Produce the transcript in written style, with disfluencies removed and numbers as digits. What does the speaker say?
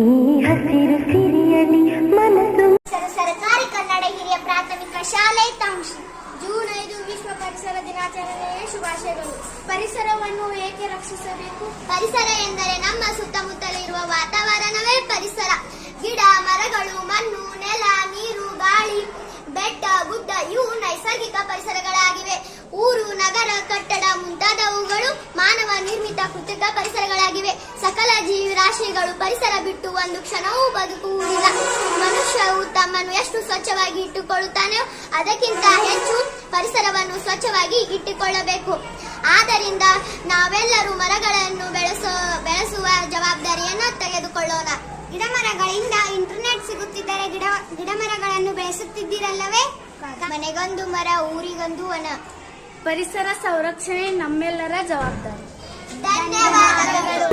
ಈ ಹಸಿರು ಸಿರಿಯಲಿ ಮನಸ್ಸು. ಸರ್ಕಾರಿ ಕನ್ನಡ ಹಿರಿಯ ಪ್ರಾಥಮಿಕ ಶಾಲೆ ತಾಂಶಿ. ಜೂನ್ 5 ವಿಶ್ವ ಪರಿಸರ ದಿನಾಚರಣೆಯ ಶುಭಾಶಯಗಳು. ಪರಿಸರವನ್ನು ಏಕೆ ರಕ್ಷಿಸಬೇಕು? ಪರಿಸರ ಎಂದರೆ ನಮ್ಮ ಸುತ್ತಮುತ್ತಲಿರುವ ವಾತಾವರಣವೇ ಪರಿಸರ. ಗಿಡ, ಮರಗಳು, ಮಣ್ಣು, ನೆಲ, ನೀರು, ಗಾಳಿ, ಬೆಟ್ಟ, ಗುಡ್ಡ ಇವು ನೈಸರ್ಗಿಕ ಪರಿಸರಗಳಾಗಿವೆ. ಊರು, ನಗರ, ಕಟ್ಟಡ ಮುಂತಾದವುಗಳು ಮಾನವ ನಿರ್ಮಿತ ಕೃತಕ ಪರಿಸರಗಳಾಗಿವೆ. ಸಕಲ ಜೀವರಾಶಿಗಳು ಪರಿಸರ ಬಿಟ್ಟು ಒಂದು ಕ್ಷಣವೂ ಬದುಕುವುದಿಲ್ಲ. ಮನುಷ್ಯವು ತಮ್ಮನ್ನು ಎಷ್ಟು ಸ್ವಚ್ಛವಾಗಿ ಇಟ್ಟುಕೊಳ್ಳುತ್ತಾನೆಯೋ ಅದಕ್ಕಿಂತ ಹೆಚ್ಚು ಪರಿಸರವನ್ನು ಸ್ವಚ್ಛವಾಗಿ ಇಟ್ಟುಕೊಳ್ಳಬೇಕು. ಆದ್ದರಿಂದ ನಾವೆಲ್ಲರೂ ಮರಗಳನ್ನು ಬೆಳೆಸುವ ಜವಾಬ್ದಾರಿಯನ್ನು ತೆಗೆದುಕೊಳ್ಳೋಣ. ಗಿಡಮರಗಳಿಂದ ಇಂಟರ್ನೆಟ್ ಸಿಗುತ್ತಿದ್ದರೆ ಗಿಡಮರಗಳನ್ನು ಬೆಳೆಸುತ್ತಿದ್ದಿರಲ್ಲವೇ? ಮನೆಗೊಂದು ಮರ, ಊರಿಗೊಂದು ವನ. ಪರಿಸರ ಸಂರಕ್ಷಣೆ ನಮ್ಮೆಲ್ಲರ ಜವಾಬ್ದಾರಿ. ಧನ್ಯವಾದಗಳು.